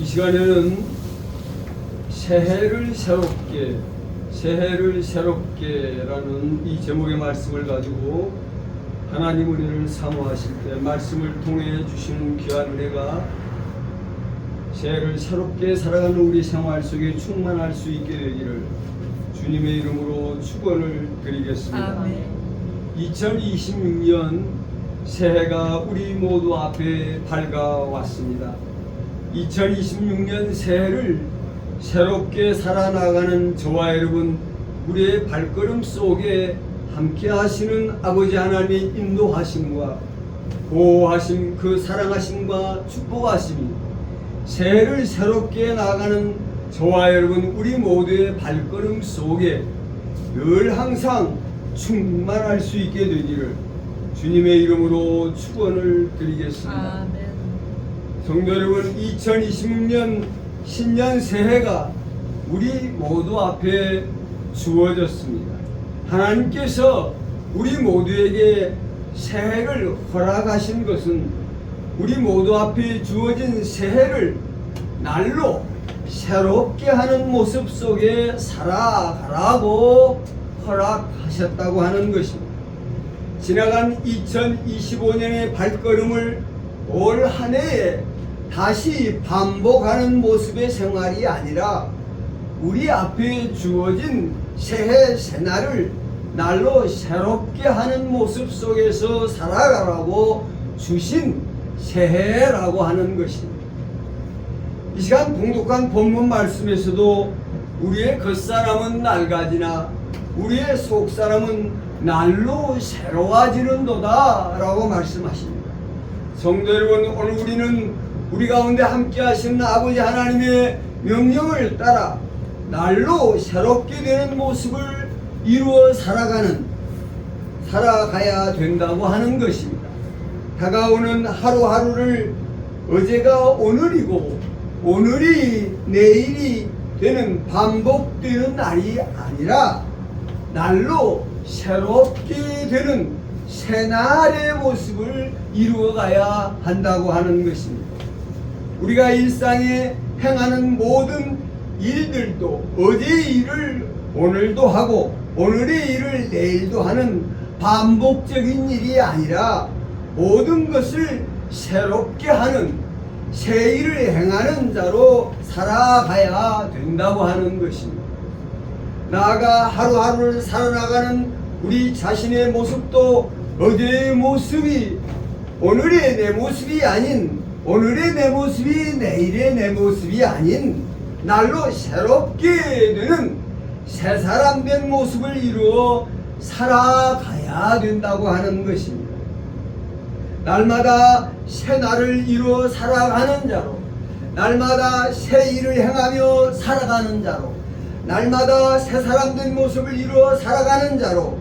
이 시간에는 새해를 새롭게라는 이 제목의 말씀을 가지고 하나님 우리를 사모하실 때 말씀을 통해 주시는 귀한 은혜가 새해를 새롭게 살아가는 우리 생활 속에 충만할 수 있게 되기를 주님의 이름으로 축원을 드리겠습니다. 아멘. 2026년 새해가 우리 모두 앞에 밝아왔습니다. 2026년 새해를 새롭게 살아나가는 저와 여러분, 우리의 발걸음 속에 함께 하시는 아버지 하나님의 인도하심과 보호하심, 그 사랑하심과 축복하심이 새해를 새롭게 나가는 저와 여러분 우리 모두의 발걸음 속에 늘 항상 충만할 수 있게 되기를 주님의 이름으로 축원을 드리겠습니다. 아멘. 성도 여러분, 2026년 신년 새해가 우리 모두 앞에 주어졌습니다. 하나님께서 우리 모두에게 새해를 허락하신 것은 우리 모두 앞에 주어진 새해를 날로 새롭게 하는 모습 속에 살아가라고 허락하셨다고 하는 것입니다. 지나간 2025년의 발걸음을 올 한 해에 다시 반복하는 모습의 생활이 아니라 우리 앞에 주어진 새해 새날을 날로 새롭게 하는 모습 속에서 살아가라고 주신 새해라고 하는 것입니다. 이 시간 봉독한 본문 말씀에서도 우리의 겉사람은 낡아지나 우리의 속사람은 날로 새로워지는도다 라고 말씀하십니다. 성도 여러분, 오늘 우리는 우리 가운데 함께 하시는 아버지 하나님의 명령을 따라 날로 새롭게 되는 모습을 이루어 살아가야 된다고 하는 것입니다. 다가오는 하루하루를 어제가 오늘이고 오늘이 내일이 되는 반복되는 날이 아니라 날로 새롭게 되는 새날의 모습을 이루어가야 한다고 하는 것입니다. 우리가 일상에 행하는 모든 일들도 어제의 일을 오늘도 하고 오늘의 일을 내일도 하는 반복적인 일이 아니라 모든 것을 새롭게 하는 새 일을 행하는 자로 살아가야 된다고 하는 것입니다. 나아가 하루하루를 살아나가는 우리 자신의 모습도 어제의 모습이 오늘의 내 모습이 아닌, 오늘의 내 모습이 내일의 내 모습이 아닌 날로 새롭게 되는 새 사람 된 모습을 이루어 살아가야 된다고 하는 것입니다. 날마다 새 날을 이루어 살아가는 자로, 날마다 새 일을 행하며 살아가는 자로, 날마다 새 사람 된 모습을 이루어 살아가는 자로,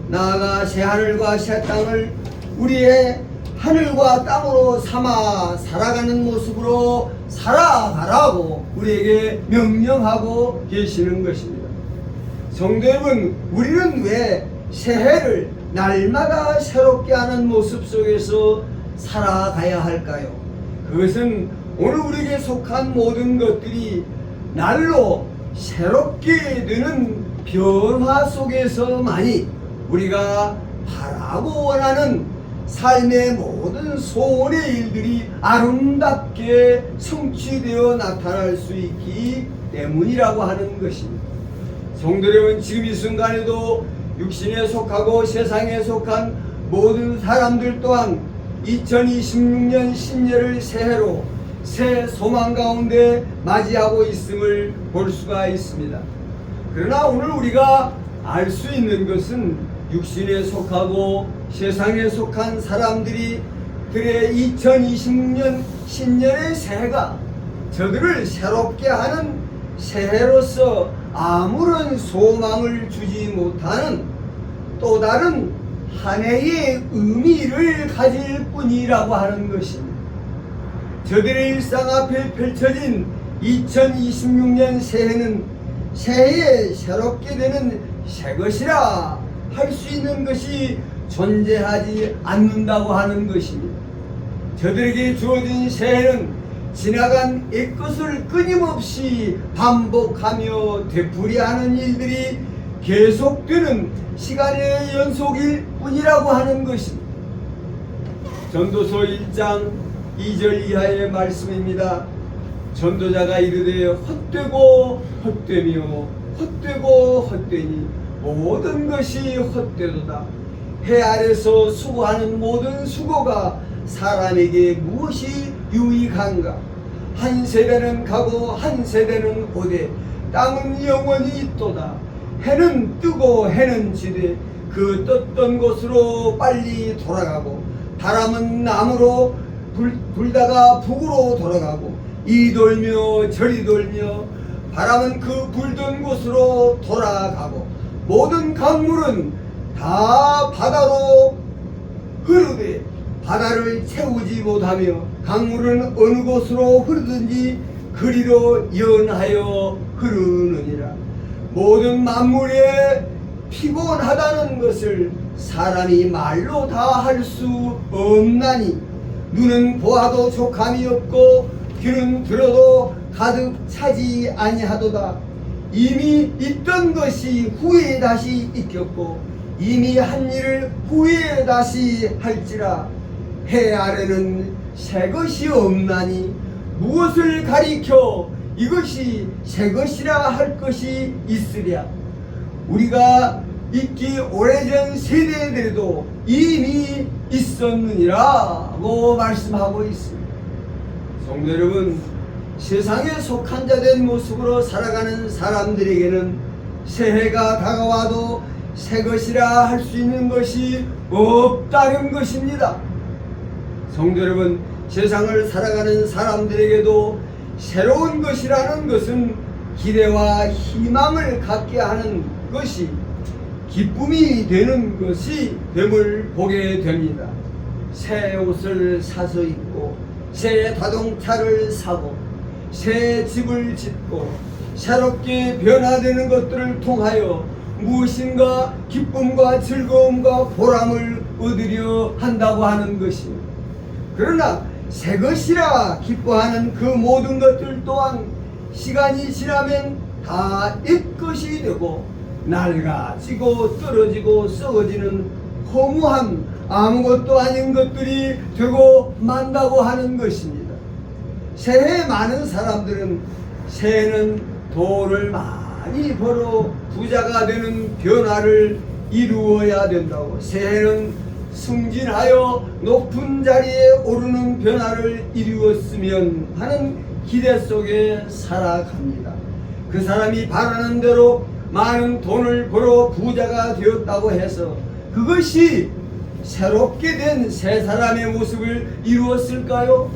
나아가 새 하늘과 새 땅을 우리의 하늘과 땅으로 삼아 살아가는 모습으로 살아가라고 우리에게 명령하고 계시는 것입니다. 성도 여러분, 우리는 왜 새해를 날마다 새롭게 하는 모습 속에서 살아가야 할까요? 그것은 오늘 우리에게 속한 모든 것들이 날로 새롭게 되는 변화 속에서만이 우리가 바라고 원하는 삶의 모든 소원의 일들이 아름답게 성취되어 나타날 수 있기 때문이라고 하는 것입니다. 성도 여러분, 지금 이 순간에도 육신에 속하고 세상에 속한 모든 사람들 또한 2026년 신년을 새해로 새 소망 가운데 맞이하고 있음을 볼 수가 있습니다. 그러나 오늘 우리가 알 수 있는 것은 육신에 속하고 세상에 속한 사람들이 그의 2026년 신년의 새해가 저들을 새롭게 하는 새해로서 아무런 소망을 주지 못하는 또 다른 한 해의 의미를 가질 뿐이라고 하는 것입니다. 저들의 일상 앞에 펼쳐진 2026년 새해는 새해에 새롭게 되는 새 것이라 할 수 있는 것이 존재하지 않는다고 하는 것입니다. 저들에게 주어진 새해는 지나간 옛것을 끊임없이 반복하며 되풀이하는 일들이 계속되는 시간의 연속일 뿐이라고 하는 것입니다. 전도서 1장 2절 이하의 말씀입니다. 전도자가 이르되 헛되고 헛되며 헛되고 헛되니 모든 것이 헛되도다. 해 아래서 수고하는 모든 수고가 사람에게 무엇이 유익한가? 한 세대는 가고 한 세대는 오되 땅은 영원히 있도다. 해는 뜨고 해는 지되 그 떴던 곳으로 빨리 돌아가고 바람은 남으로 불다가 북으로 돌아가고 이 돌며 저리 돌며 바람은 그 불던 곳으로 돌아가고 모든 강물은 다 바다로 흐르되 바다를 채우지 못하며 강물은 어느 곳으로 흐르든지 그리로 연하여 흐르느니라. 모든 만물에 피곤하다는 것을 사람이 말로 다 할 수 없나니 눈은 보아도 족함이 없고 귀는 들어도 가득 차지 아니하도다. 이미 있던 것이 후에 다시 있겠고 이미 한 일을 후에 다시 할지라. 해 아래는 새 것이 없나니 무엇을 가리켜 이것이 새 것이라 할 것이 있으랴. 우리가 있기 오래전 세대들에도 이미 있었느니라고 말씀하고 있습니다. 성도 여러분, 세상에 속한 자 된 모습으로 살아가는 사람들에게는 새해가 다가와도 새 것이라 할 수 있는 것이 없다는 것입니다. 성도 여러분, 세상을 살아가는 사람들에게도 새로운 것이라는 것은 기대와 희망을 갖게 하는 것이 기쁨이 되는 것이 됨을 보게 됩니다. 새 옷을 사서 입고 새 자동차를 사고 새 집을 짓고 새롭게 변화되는 것들을 통하여 무엇인가 기쁨과 즐거움과 보람을 얻으려 한다고 하는 것입니다. 그러나 새 것이라 기뻐하는 그 모든 것들 또한 시간이 지나면 다 옛것이 되고 낡아지고 떨어지고 썩어지는 허무한 아무것도 아닌 것들이 되고 만다고 하는 것입니다. 새해 많은 사람들은 새해는 돈을 많이 벌어 부자가 되는 변화를 이루어야 된다고, 새해는 승진하여 높은 자리에 오르는 변화를 이루었으면 하는 기대 속에 살아갑니다. 그 사람이 바라는 대로 많은 돈을 벌어 부자가 되었다고 해서 그것이 새롭게 된 새 사람의 모습을 이루었을까요?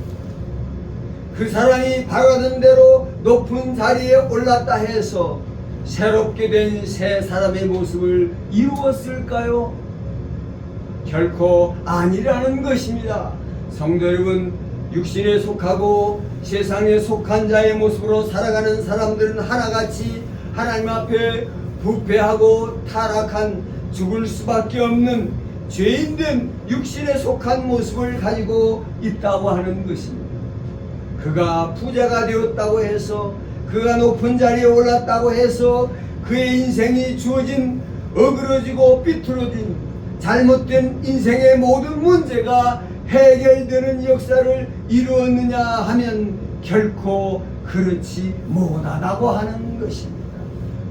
그 사람이 바라던 대로 높은 자리에 올랐다 해서 새롭게 된 새 사람의 모습을 이루었을까요? 결코 아니라는 것입니다. 성도 여러분, 육신에 속하고 세상에 속한 자의 모습으로 살아가는 사람들은 하나같이 하나님 앞에 부패하고 타락한 죽을 수밖에 없는 죄인된 육신에 속한 모습을 가지고 있다고 하는 것입니다. 그가 부자가 되었다고 해서, 그가 높은 자리에 올랐다고 해서 그의 인생이 주어진 어그러지고 삐뚤어진 잘못된 인생의 모든 문제가 해결되는 역사를 이루었느냐 하면 결코 그렇지 못하다고 하는 것입니다.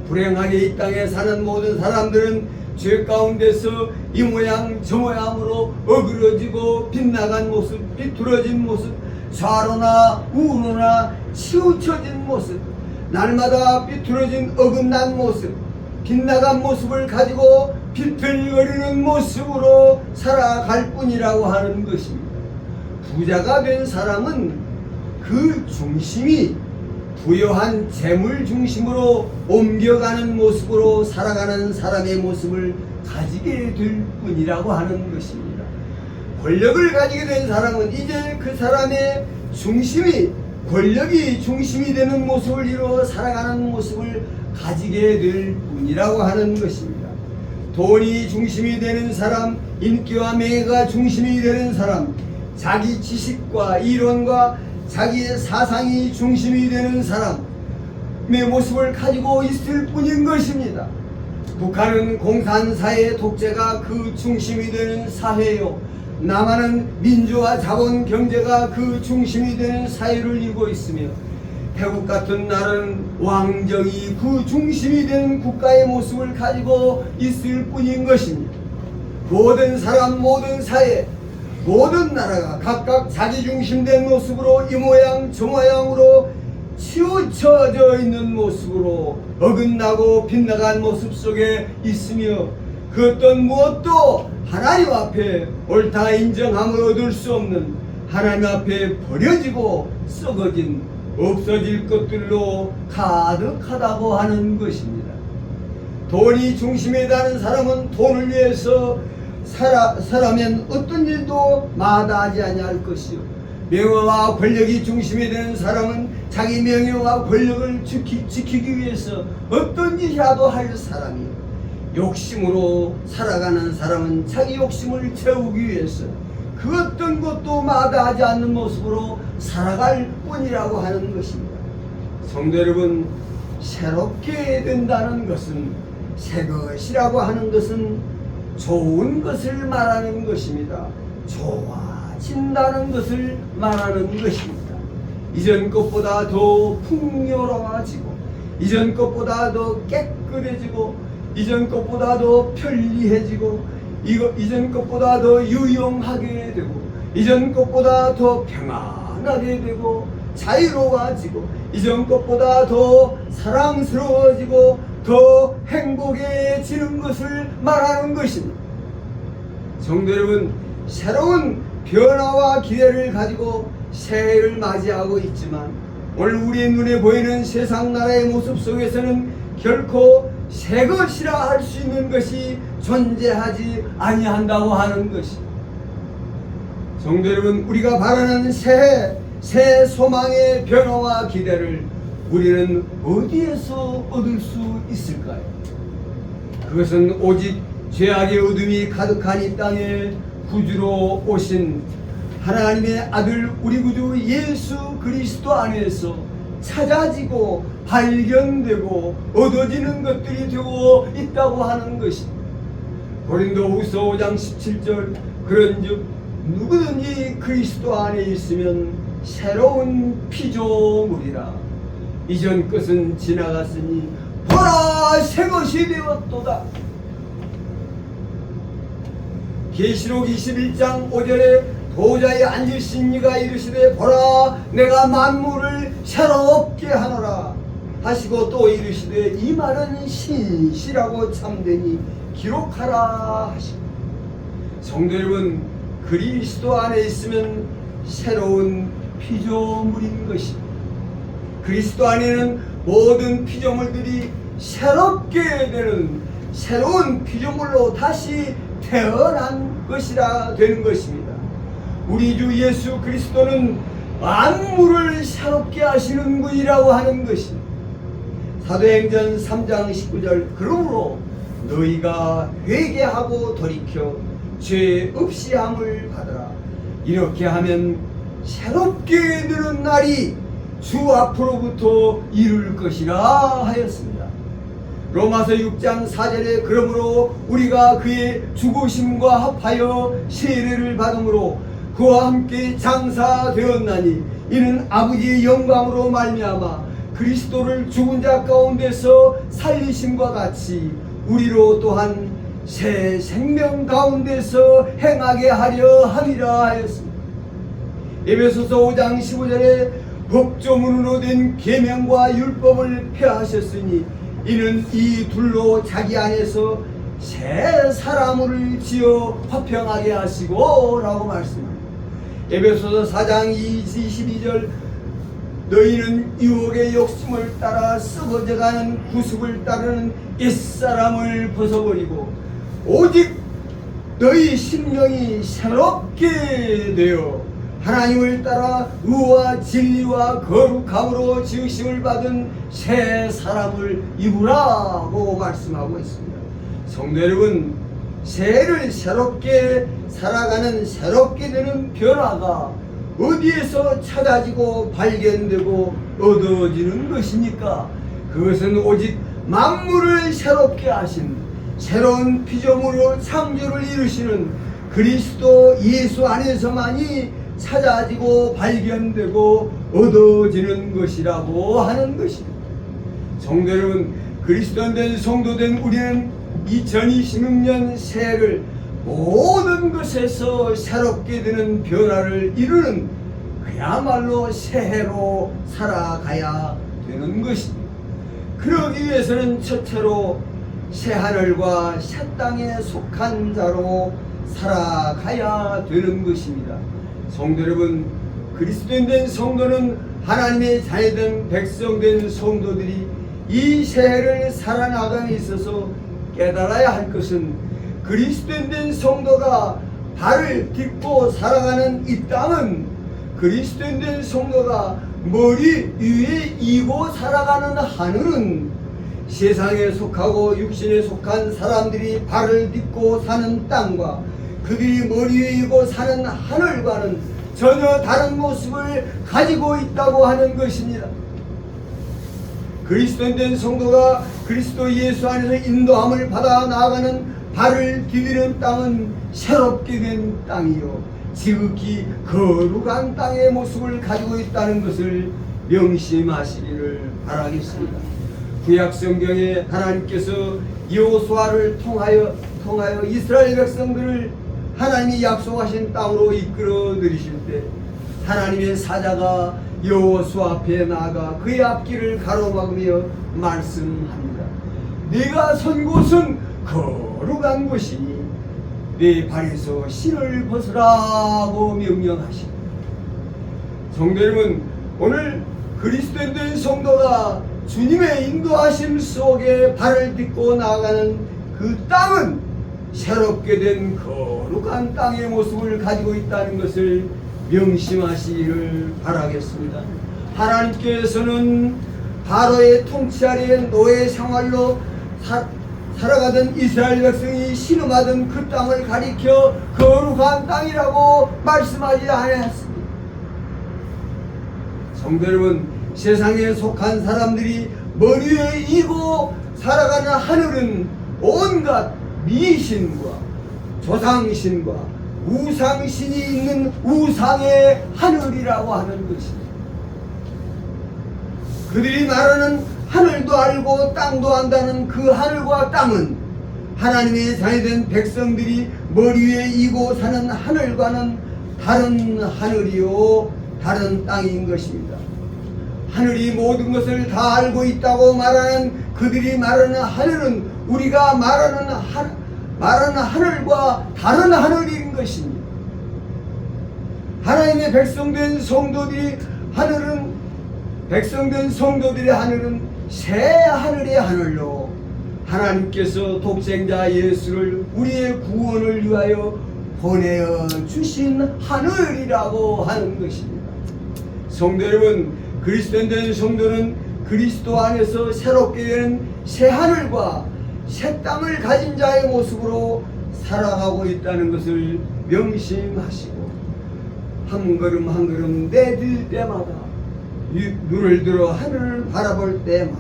불행하게 이 땅에 사는 모든 사람들은 죄 가운데서 이 모양 저 모양으로 어그러지고 빗나간 모습, 삐뚤어진 모습, 좌로나 우로나 치우쳐진 모습, 날마다 삐뚤어진 어긋난 모습, 빗나간 모습을 가지고 비틀거리는 모습으로 살아갈 뿐이라고 하는 것입니다. 부자가 된 사람은 그 중심이 부여한 재물 중심으로 옮겨가는 모습으로 살아가는 사람의 모습을 가지게 될 뿐이라고 하는 것입니다. 권력을 가지게 된 사람은 이제 그 사람의 중심이, 권력이 중심이 되는 모습을 이루어 살아가는 모습을 가지게 될 뿐이라고 하는 것입니다. 돈이 중심이 되는 사람, 인기와 명예가 중심이 되는 사람, 자기 지식과 이론과 자기의 사상이 중심이 되는 사람의 모습을 가지고 있을 뿐인 것입니다. 북한은 공산사회 독재가 그 중심이 되는 사회요, 남한은 민주화 자본 경제가 그 중심이 되는 사회를 이루고 있으며, 태국 같은 나라는 왕정이 그 중심이 되는 국가의 모습을 가지고 있을 뿐인 것입니다. 모든 사람, 모든 사회, 모든 나라가 각각 자기 중심된 모습으로 이 모양 저 모양으로 치우쳐져 있는 모습으로 어긋나고 빗나간 모습 속에 있으며, 그 어떤 무엇도 하나님 앞에 옳다 인정함을 얻을 수 없는, 하나님 앞에 버려지고 썩어진 없어질 것들로 가득하다고 하는 것입니다. 돈이 중심에 다는 사람은 돈을 위해서 살아면 어떤 일도 마다하지 아니할 것이요, 명예와 권력이 중심이 되는 사람은 자기 명예와 권력을 지키기 위해서 어떤 일이라도 할 사람이요, 욕심으로 살아가는 사람은 자기 욕심을 채우기 위해서 그 어떤 것도 마다하지 않는 모습으로 살아갈 뿐이라고 하는 것입니다. 성도 여러분, 새롭게 된다는 것은, 새 것이라고 하는 것은 좋은 것을 말하는 것입니다. 좋아진다는 것을 말하는 것입니다. 이전 것보다 더 풍요로워지고, 이전 것보다 더 깨끗해지고, 이전 것보다 더 편리해지고, 이전 것보다 더 유용하게 되고, 이전 것보다 더 평안하게 되고 자유로워지고, 이전 것보다 더 사랑스러워지고 더 행복해지는 것을 말하는 것입니다. 성도 여러분, 새로운 변화와 기대를 가지고 새해를 맞이하고 있지만, 오늘 우리의 눈에 보이는 세상 나라의 모습 속에서는 결코 새 것이라 할 수 있는 것이 존재하지 아니한다고 하는 것이, 성도 여러분, 우리가 바라는 새 소망의 변화와 기대를 우리는 어디에서 얻을 수 있을까요? 그것은 오직 죄악의 어둠이 가득한 이 땅에 구주로 오신 하나님의 아들 우리 구주 예수 그리스도 안에서 찾아지고 발견되고 얻어지는 것들이 되고 있다고 하는 것입니다. 고린도후서 5장 17절, 그런즉 누구든지 그리스도 안에 있으면 새로운 피조물이라, 이전 것은 지나갔으니 보라 새 것이 되었도다. 계시록 21장 5절에 보좌에 앉으신 이가 이르시되 보라 내가 만물을 새롭게 하노라 하시고, 또 이르시되 이 말은 신실하고 참되니 기록하라 하시고. 성도 여러분, 그리스도 안에 있으면 새로운 피조물인 것입니다. 그리스도 안에는 모든 피조물들이 새롭게 되는 새로운 피조물로 다시 태어난 것이라 되는 것입니다. 우리 주 예수 그리스도는 만물을 새롭게 하시는 분이라고 하는 것입니다. 사도행전 3장 19절, 그러므로 너희가 회개하고 돌이켜 죄 없이 함을 받으라. 이렇게 하면 새롭게 되는 날이 주 앞으로부터 이룰 것이라 하였습니다. 로마서 6장 4절에 그러므로 우리가 그의 죽으심과 합하여 세례를 받음으로 그와 함께 장사되었나니 이는 아버지의 영광으로 말미암아 그리스도를 죽은 자 가운데서 살리심과 같이 우리로 또한 새 생명 가운데서 행하게 하려 함이라 하였습니다. 에베소서 5장 15절에 법조문으로 된 계명과 율법을 폐하셨으니 이는 이 둘로 자기 안에서 새 사람을 지어 화평하게 하시고 라고 말씀합니다. 에베소서 4장 22절, 너희는 유혹의 욕심을 따라 썩어져가는 구습을 따르는 옛사람을 벗어버리고 오직 너희 심령이 새롭게 되어 하나님을 따라 의와 진리와 거룩함으로 지으심을 받은 새 사람을 입으라고 말씀하고 있습니다. 성도 여러분, 새해를 새롭게 살아가는 새롭게 되는 변화가 어디에서 찾아지고 발견되고 얻어지는 것입니까? 그것은 오직 만물을 새롭게 하신 새로운 피조물로 창조를 이루시는 그리스도 예수 안에서만이 찾아지고 발견되고 얻어지는 것이라고 하는 것입니다. 성도 여러분, 그리스도인 성도된 우리는 2026년 새해를 모든 것에서 새롭게 되는 변화를 이루는 그야말로 새해로 살아가야 되는 것입니다. 그러기 위해서는 첫째로 새하늘과 새 땅에 속한 자로 살아가야 되는 것입니다. 성도 여러분, 그리스도인 성도는 하나님의 자녀된 백성된 성도들이 이 새해를 살아나가에 있어서 깨달아야 할 것은 그리스도인 성도가 발을 딛고 살아가는 이 땅은 그리스도인 성도가 머리 위에 이고 살아가는 하늘은 세상에 속하고 육신에 속한 사람들이 발을 딛고 사는 땅과 그들이 머리 위에 이고 사는 하늘과는 전혀 다른 모습을 가지고 있다고 하는 것입니다. 그리스도인 성도가 그리스도 예수 안에서 인도함을 받아 나아가는 발을 디디는 땅은 새롭게 된 땅이요 지극히 거룩한 땅의 모습을 가지고 있다는 것을 명심하시기를 바라겠습니다. 구약 성경에 하나님께서 여호수아를 통하여 이스라엘 백성들을 하나님이 약속하신 땅으로 이끌어 들이실 때 하나님의 사자가 여호수아 앞에 나아가 그의 앞길을 가로막으며 말씀합니다. 네가 선 곳은 거룩한 곳이니 네 발에서 신을 벗으라고 명령하십니다. 성도 여러분, 오늘 그리스도인 성도가 주님의 인도하심 속에 발을 딛고 나아가는 그 땅은 새롭게 된 거룩한 땅의 모습을 가지고 있다는 것을 명심하시기를 바라겠습니다. 하나님께서는 바로의 통치 아래 노예 생활로 살아가던 이스라엘 백성이 신음하던 그 땅을 가리켜 거룩한 땅이라고 말씀하지 않았습니다. 성도 여러분, 세상에 속한 사람들이 머리 위에 이고 살아가는 하늘은 온갖 미신과 조상신과 우상신이 있는 우상의 하늘이라고 하는 것입니다. 그들이 말하는 하늘도 알고 땅도 안다는 그 하늘과 땅은 하나님의 자녀된 백성들이 머리 위에 이고 사는 하늘과는 다른 하늘이요 다른 땅인 것입니다. 하늘이 모든 것을 다 알고 있다고 말하는 그들이 말하는 하늘은 우리가 말하는 하늘과 다른 하늘인 것입니다. 하나님의 백성된 성도들이 백성된 성도들의 하늘은 새 하늘의 하늘로 하나님께서 독생자 예수를 우리의 구원을 위하여 보내어 주신 하늘이라고 하는 것입니다. 성도 여러분, 그리스도인 성도는 그리스도 안에서 새롭게 된 새 하늘과 새 땅을 가진 자의 모습으로 살아가고 있다는 것을 명심하시고 한 걸음 한 걸음 내딜 때마다 눈을 들어 하늘을 바라볼 때마다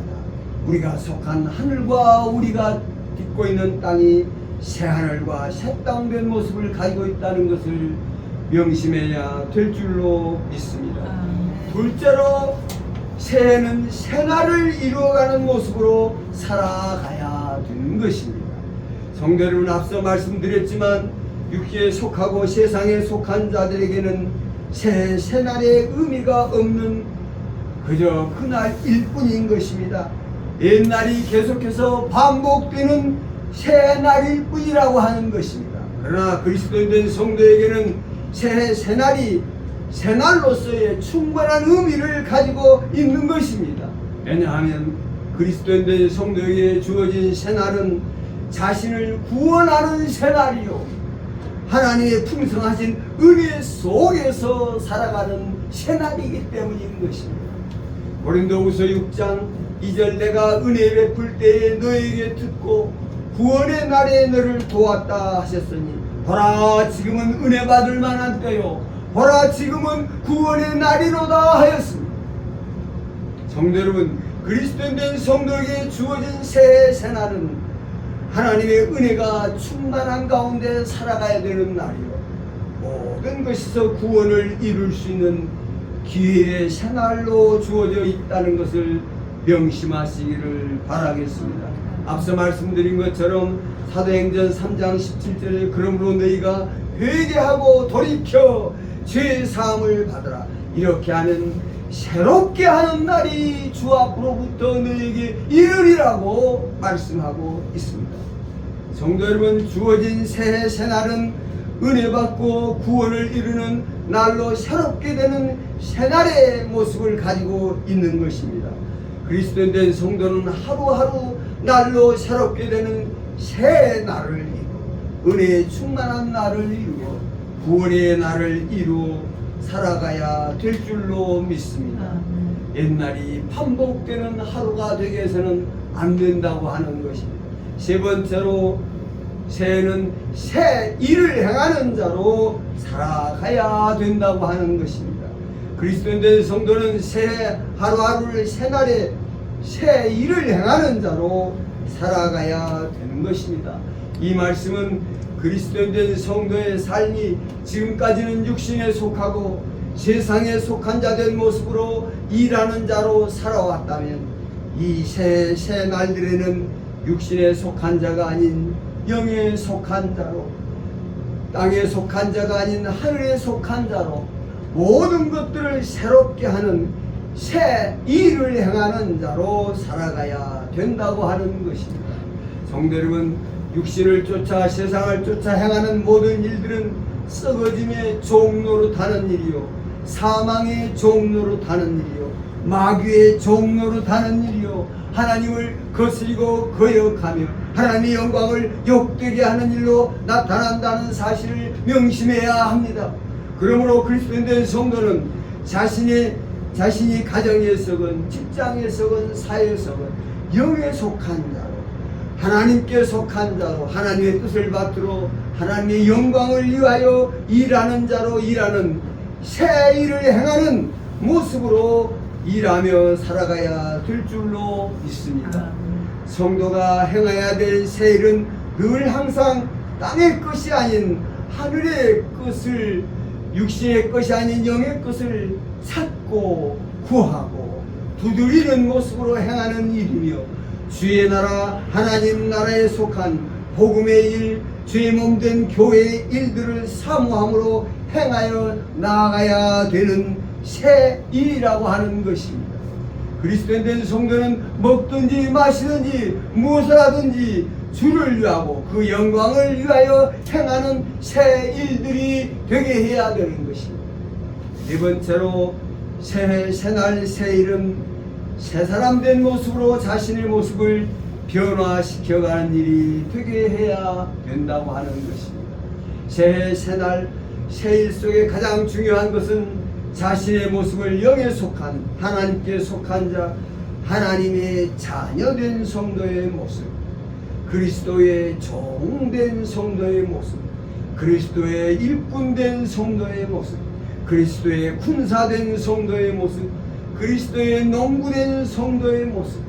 우리가 속한 하늘과 우리가 딛고 있는 땅이 새 하늘과 새 땅 된 모습을 가지고 있다는 것을 명심해야 될 줄로 믿습니다. 둘째로 새해는 새날을 이루어가는 모습으로 살아가야 되는 것입니다. 성도 여러분, 앞서 말씀드렸지만 육체에 속하고 세상에 속한 자들에게는 새날의 의미가 없는 그저 그날일 뿐인 것입니다. 옛날이 계속해서 반복되는 새날일 뿐이라고 하는 것입니다. 그러나 그리스도인 성도에게는 새날이 새날로서의 충분한 의미를 가지고 있는 것입니다. 왜냐하면 그리스도인 성도에게 주어진 새날은 자신을 구원하는 새날이요 하나님의 풍성하신 은혜 속에서 살아가는 새날이기 때문인 것입니다. 고린도후서 6장 2절 내가 은혜 베풀 때에 너에게 듣고 구원의 날에 너를 도왔다 하셨으니 보라 지금은 은혜 받을 만한 때요 보라 지금은 구원의 날이로다 하였습니다. 성도 여러분, 그리스도인 된 성도에게 주어진 새해 날은 하나님의 은혜가 충만한 가운데 살아가야 되는 날이요, 모든 것에서 구원을 이룰 수 있는 기회의 새날로 주어져 있다는 것을 명심하시기를 바라겠습니다. 앞서 말씀드린 것처럼 사도행전 3장 17절에 그러므로 너희가 회개하고 돌이켜 죄 사함을 받으라, 이렇게 하는 새롭게 하는 날이 주 앞으로부터 너희에게 이르리라고 말씀하고 있습니다. 성도 여러분, 주어진 새해 새날은 은혜 받고 구원을 이루는 날로 새롭게 되는 새날의 모습을 가지고 있는 것입니다. 그리스도인 된 성도는 하루하루 날로 새롭게 되는 새 날을 이루고 은혜의 충만한 날을 이루고 구원의 날을 이루어 살아가야 될 줄로 믿습니다. 옛날이 반복되는 하루가 되게 해서는 안 된다고 하는 것입니다. 세 번째로, 새해는 새 일을 행하는 자로 살아가야 된다고 하는 것입니다. 그리스도인 된 성도는 새해 하루하루를 새날에 새 일을 행하는 자로 살아가야 되는 것입니다. 이 말씀은 그리스도인 된 성도의 삶이 지금까지는 육신에 속하고 세상에 속한 자 된 모습으로 일하는 자로 살아왔다면, 이 새 날들에는 육신에 속한 자가 아닌 영에 속한 자로, 땅에 속한 자가 아닌 하늘에 속한 자로 모든 것들을 새롭게 하는 새 일을 행하는 자로 살아가야 된다고 하는 것입니다. 성도 여러분, 육신을 쫓아 세상을 쫓아 행하는 모든 일들은 썩어짐의 종로로 타는 일이요, 사망의 종로로 타는 일이요, 마귀의 종로로 타는 일이요, 하나님을 거스리고 거역하며 하나님의 영광을 욕되게 하는 일로 나타난다는 사실을 명심해야 합니다. 그러므로 그리스도인 된 성도는 자신이 가정에서건 직장에서건 사회에서건 영에 속한 자로, 하나님께 속한 자로, 하나님의 뜻을 받들어 하나님의 영광을 위하여 일하는 자로 일하는 새 일을 행하는 모습으로 일하며 살아가야 될 줄로 믿습니다. 성도가 행해야 될 새 일은 늘 항상 땅의 것이 아닌 하늘의 것을, 육신의 것이 아닌 영의 것을 찾고 구하고 두드리는 모습으로 행하는 일이며, 주의 나라 하나님 나라에 속한 복음의 일, 주의 몸된 교회의 일들을 사모함으로 행하여 나아가야 되는 새 일이라고 하는 것입니다. 그리스도인 된 성도는 먹든지 마시든지 무엇을 하든지 주를 위하고 그 영광을 위하여 행하는 새 일들이 되게 해야 되는 것입니다. 네 번째로, 새날 새일은 새 사람 된 모습으로 자신의 모습을 변화시켜가는 일이 되게 해야 된다고 하는 것입니다. 새날 새일 속에 가장 중요한 것은 자신의 모습을 영에 속한, 하나님께 속한 자, 하나님의 자녀된 성도의 모습, 그리스도의 종된 성도의 모습, 그리스도의 일꾼된 성도의 모습, 그리스도의 군사된 성도의 모습, 그리스도의 농구된 성도의 모습,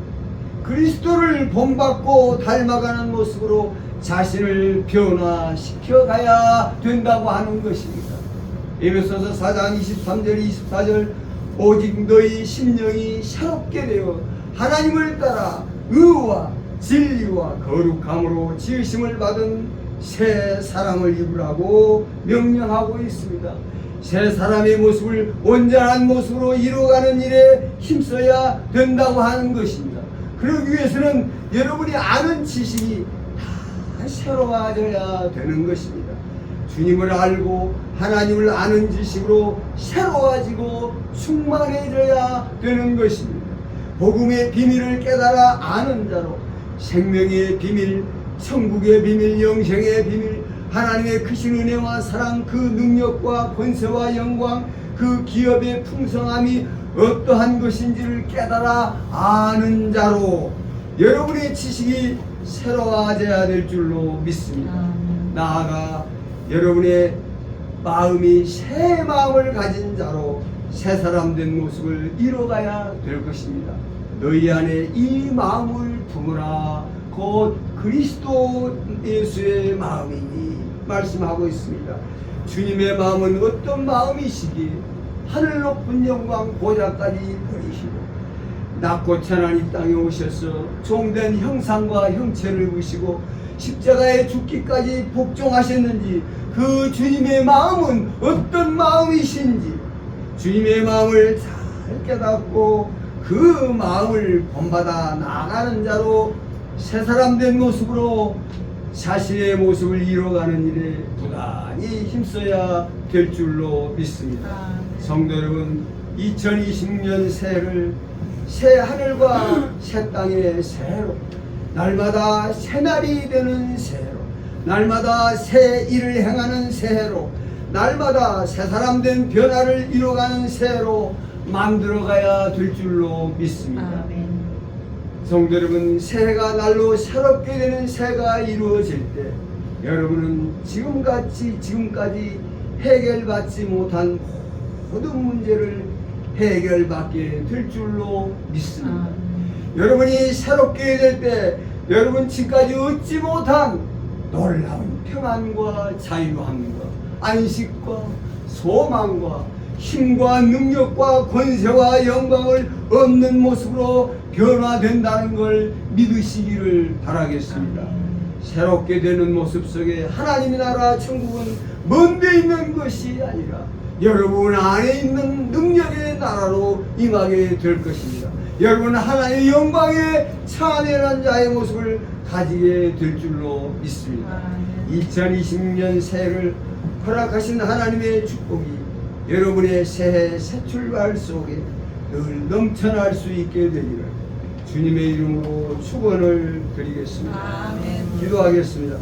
그리스도를 본받고 닮아가는 모습으로 자신을 변화시켜 가야 된다고 하는 것입니다. 에베소서 4장 23절 24절, 오직 너희 심령이 새롭게 되어 하나님을 따라 의와 진리와 거룩함으로 지으심을 받은 새 사람을 입으라고 명령하고 있습니다. 새 사람의 모습을 온전한 모습으로 이루어가는 일에 힘써야 된다고 하는 것입니다. 그러기 위해서는 여러분이 아는 지식이 다 새로워져야 되는 것입니다. 주님을 알고 하나님을 아는 지식으로 새로워지고 충만해져야 되는 것입니다. 복음의 비밀을 깨달아 아는 자로 생명의 비밀, 천국의 비밀, 영생의 비밀, 하나님의 크신 은혜와 사랑, 그 능력과 권세와 영광, 그 기업의 풍성함이 어떠한 것인지를 깨달아 아는 자로 여러분의 지식이 새로워져야 될 줄로 믿습니다. 나아가 여러분의 마음이 새 마음을 가진 자로 새 사람 된 모습을 이뤄가야 될 것입니다. 너희 안에 이 마음을 품으라. 곧 그리스도 예수의 마음이니 말씀하고 있습니다. 주님의 마음은 어떤 마음이시기에 하늘 높은 영광 보좌까지 버리시고 낮고 천한 이 땅에 오셔서 종된 형상과 형체를 보시고 십자가에 죽기까지 복종하셨는지 그 주님의 마음은 어떤 마음이신지 주님의 마음을 잘 깨닫고 그 마음을 본받아 나아가는 자로 새 사람 된 모습으로 자신의 모습을 이뤄가는 일에 부단히 힘써야 될 줄로 믿습니다. 성도 여러분, 2020년 새해를 새 하늘과 새 땅의 새해로, 날마다 새 날이 되는 새해로, 날마다 새 일을 행하는 새해로, 날마다 새 사람 된 변화를 이뤄가는 새해로 만들어가야 될 줄로 믿습니다. 아멘. 성도 여러분, 새해가 날로 새롭게 되는 새해가 이루어질 때 여러분은 지금까지 해결받지 못한 모든 문제를 해결받게 될 줄로 믿습니다. 여러분이 새롭게 될 때 여러분 지금까지 얻지 못한 놀라운 평안과 자유함과 안식과 소망과 힘과 능력과 권세와 영광을 얻는 모습으로 변화된다는 걸 믿으시기를 바라겠습니다. 새롭게 되는 모습 속에 하나님의 나라 천국은 먼데 있는 것이 아니라 여러분 안에 있는 능력의 나라로 임하게 될 것입니다. 여러분 하나님의 영광의 찬양하는 자의 모습을 가지게 될 줄로 믿습니다. 2020년 새해를 허락하신 하나님의 축복이 여러분의 새해 새 출발 속에 늘 넘쳐날 수 있게 되기를 주님의 이름으로 축원을 드리겠습니다. 아멘. 기도하겠습니다.